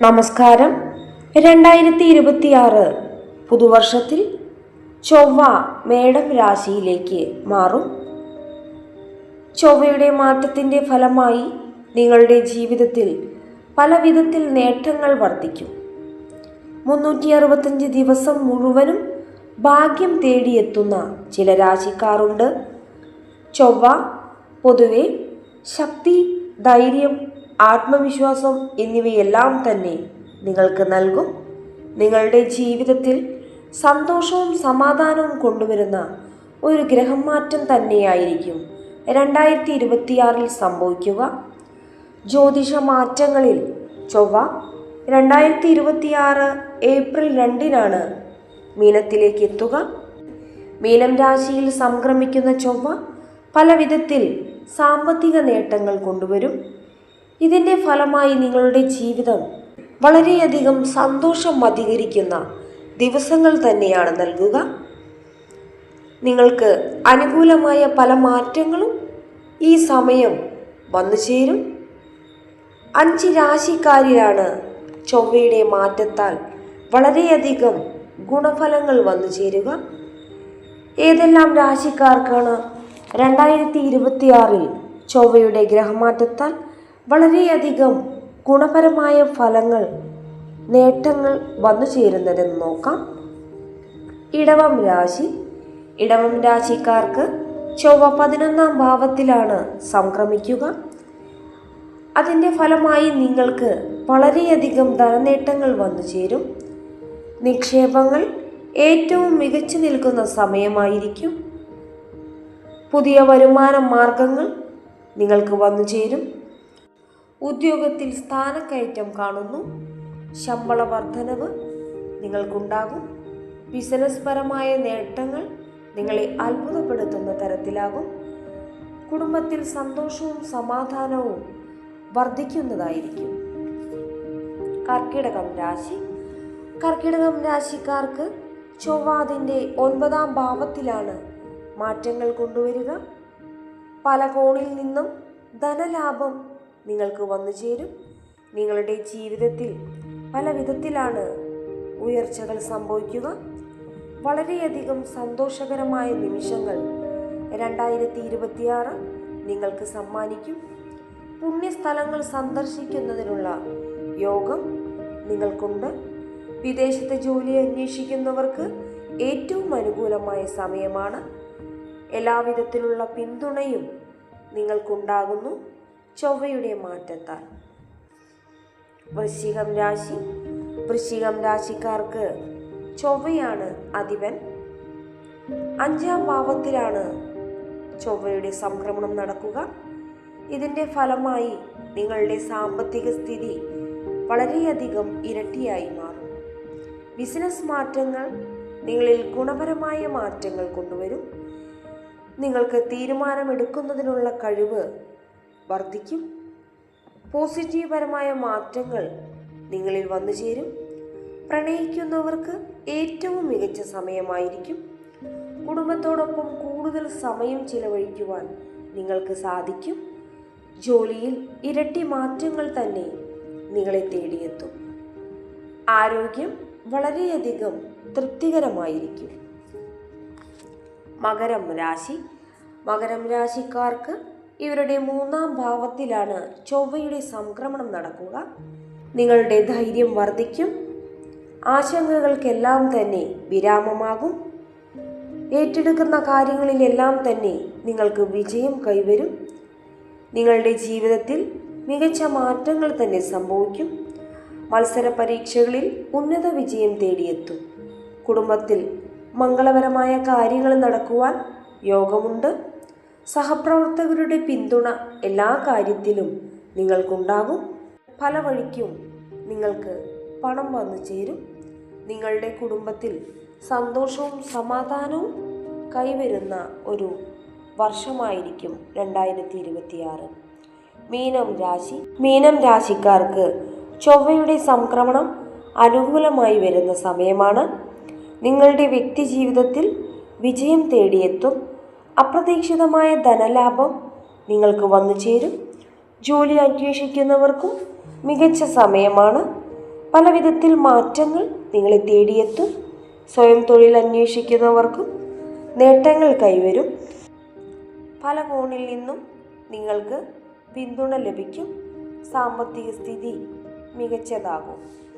നമസ്കാരം. 2026 പുതുവർഷത്തിൽ ചൊവ്വ മേടം രാശിയിലേക്ക് മാറും. ചൊവ്വയുടെ മാറ്റത്തിൻ്റെ ഫലമായി നിങ്ങളുടെ ജീവിതത്തിൽ പല വിധത്തിൽ നേട്ടങ്ങൾ വർദ്ധിക്കും. 365 ദിവസം മുഴുവനും ഭാഗ്യം തേടിയെത്തുന്ന ചില രാശിക്കാരുണ്ട്. ചൊവ്വ പൊതുവെ ശക്തി, ധൈര്യം, ആത്മവിശ്വാസം എന്നിവയെല്ലാം തന്നെ നിങ്ങൾക്ക് നൽകും. നിങ്ങളുടെ ജീവിതത്തിൽ സന്തോഷവും സമാധാനവും കൊണ്ടുവരുന്ന ഒരു ഗ്രഹം മാറ്റം തന്നെയായിരിക്കും 2026 സംഭവിക്കുക. ജ്യോതിഷ മാറ്റങ്ങളിൽ ചൊവ്വ 2026 ഏപ്രിൽ 2 മീനത്തിലേക്ക് എത്തുക. മീനം രാശിയിൽ സംക്രമിക്കുന്ന ചൊവ്വ പല വിധത്തിൽ സാമ്പത്തിക നേട്ടങ്ങൾ കൊണ്ടുവരും. ഇതിൻ്റെ ഫലമായി നിങ്ങളുടെ ജീവിതം വളരെയധികം സന്തോഷം അധികരിക്കുന്ന ദിവസങ്ങൾ തന്നെയാണ് നൽകുക. നിങ്ങൾക്ക് അനുകൂലമായ പല മാറ്റങ്ങളും ഈ സമയം വന്നു ചേരും. 5 രാശിക്കാരിലാണ് ചൊവ്വയുടെ മാറ്റത്താൽ വളരെയധികം ഗുണഫലങ്ങൾ വന്നു ചേരുക. ഏതെല്ലാം രാശിക്കാർക്കാണ് 2026 ചൊവ്വയുടെ ഗ്രഹമാറ്റത്താൽ വളരെയധികം ഗുണപരമായ ഫലങ്ങൾ, നേട്ടങ്ങൾ വന്നു ചേരുന്നതെന്ന് നോക്കാം. ഇടവം രാശി. ഇടവം രാശിക്കാർക്ക് ചൊവ്വ 11ാം ഭാവത്തിലാണ് സംക്രമിക്കുക. അതിൻ്റെ ഫലമായി നിങ്ങൾക്ക് വളരെയധികം ധനനേട്ടങ്ങൾ വന്നു ചേരും. നിക്ഷേപങ്ങൾ ഏറ്റവും മികച്ചു നിൽക്കുന്ന സമയമായിരിക്കും. പുതിയ വരുമാന മാർഗങ്ങൾ നിങ്ങൾക്ക് വന്നു ചേരും. ഉദ്യോഗത്തിൽ സ്ഥാനക്കയറ്റം കാണുന്നു. ശമ്പള വർധനവ് നിങ്ങൾക്കുണ്ടാകും. ബിസിനസ് പരമായ നേട്ടങ്ങൾ നിങ്ങളെ അത്ഭുതപ്പെടുത്തുന്ന തരത്തിലാകും. കുടുംബത്തിൽ സന്തോഷവും സമാധാനവും വർദ്ധിക്കുന്നതായിരിക്കും. കർക്കിടകം രാശി. കർക്കിടകം രാശിക്കാർക്ക് ചൊവ്വ അതിൻ്റെ 9ാം ഭാവത്തിലാണ് മാറ്റങ്ങൾ കൊണ്ടുവരിക. പല കോണിൽ നിന്നും ധനലാഭം നിങ്ങൾക്ക് വന്നു ചേരും. നിങ്ങളുടെ ജീവിതത്തിൽ പല വിധത്തിലാണ് ഉയർച്ചകൾ സംഭവിക്കുക. വളരെയധികം സന്തോഷകരമായ നിമിഷങ്ങൾ 2026 നിങ്ങൾക്ക് സമ്മാനിക്കും. പുണ്യസ്ഥലങ്ങൾ സന്ദർശിക്കുന്നതിനുള്ള യോഗം നിങ്ങൾക്കുണ്ട്. വിദേശത്തെ ജോലി അന്വേഷിക്കുന്നവർക്ക് ഏറ്റവും അനുകൂലമായ സമയമാണ്. എല്ലാവിധത്തിലുള്ള പിന്തുണയും നിങ്ങൾക്കുണ്ടാകുന്നു ചൊവ്വയുടെ മാറ്റത്താൽ. വൃശ്ചികം രാശി. വൃശ്ചികം രാശിക്കാർക്ക് ചൊവ്വയാണ് അധിപൻ. 5ാം ഭാവത്തിലാണ് ചൊവ്വയുടെ സംക്രമണം നടക്കുക. ഇതിൻ്റെ ഫലമായി നിങ്ങളുടെ സാമ്പത്തിക സ്ഥിതി വളരെയധികം ഇരട്ടിയായി മാറും. ബിസിനസ് മാറ്റങ്ങൾ നിങ്ങളിൽ ഗുണപരമായ മാറ്റങ്ങൾ കൊണ്ടുവരും. നിങ്ങൾക്ക് തീരുമാനമെടുക്കുന്നതിനുള്ള കഴിവ് വർദ്ധിക്കും. പോസിറ്റീവ്പരമായ മാറ്റങ്ങൾ നിങ്ങളിൽ വന്നു ചേരും. പ്രണയിക്കുന്നവർക്ക് ഏറ്റവും മികച്ച സമയമായിരിക്കും. കുടുംബത്തോടൊപ്പം കൂടുതൽ സമയം ചിലവഴിക്കുവാൻ നിങ്ങൾക്ക് സാധിക്കും. ജോലിയിൽ ഇരട്ടി മാറ്റങ്ങൾ തന്നെ നിങ്ങളെ തേടിയെത്തും. ആരോഗ്യം വളരെയധികം തൃപ്തികരമായിരിക്കും. മകരം രാശി. മകരം രാശിക്കാർക്ക് ഇവരുടെ 3ാം ഭാവത്തിലാണ് ചൊവ്വയുടെ സംക്രമണം നടക്കുക. നിങ്ങളുടെ ധൈര്യം വർദ്ധിക്കും. ആശങ്കകൾക്കെല്ലാം തന്നെ വിരാമമാകും. ഏറ്റെടുക്കുന്ന കാര്യങ്ങളിലെല്ലാം തന്നെ നിങ്ങൾക്ക് വിജയം കൈവരും. നിങ്ങളുടെ ജീവിതത്തിൽ മികച്ച മാറ്റങ്ങൾ തന്നെ സംഭവിക്കും. മത്സര പരീക്ഷകളിൽ ഉന്നത വിജയം തേടിയെത്തും. കുടുംബത്തിൽ മംഗളപരമായ കാര്യങ്ങൾ നടക്കുവാൻ യോഗമുണ്ട്. സഹപ്രവർത്തകരുടെ പിന്തുണ എല്ലാ കാര്യത്തിലും നിങ്ങൾക്കുണ്ടാകും. പല വഴിക്കും നിങ്ങൾക്ക് പണം വന്നു ചേരും. നിങ്ങളുടെ കുടുംബത്തിൽ സന്തോഷവും സമാധാനവും കൈവരുന്ന ഒരു വർഷമായിരിക്കും 2026. മീനം രാശി. മീനം രാശിക്കാർക്ക് ചൊവ്വയുടെ സംക്രമണം അനുകൂലമായി വരുന്ന സമയമാണ്. നിങ്ങളുടെ വ്യക്തി ജീവിതത്തിൽ വിജയം തേടിയെത്തും. അപ്രതീക്ഷിതമായ ധനലാഭം നിങ്ങൾക്ക് വന്നു ചേരും. ജോലി അന്വേഷിക്കുന്നവർക്കും മികച്ച സമയമാണ്. പല വിധത്തിൽ മാറ്റങ്ങൾ നിങ്ങളെ തേടിയെത്തും. സ്വയം തൊഴിൽ അന്വേഷിക്കുന്നവർക്കും നേട്ടങ്ങൾ കൈവരും. പല കോണിൽ നിന്നും നിങ്ങൾക്ക് പിന്തുണ ലഭിക്കും. സാമ്പത്തിക സ്ഥിതി മികച്ചതാകും.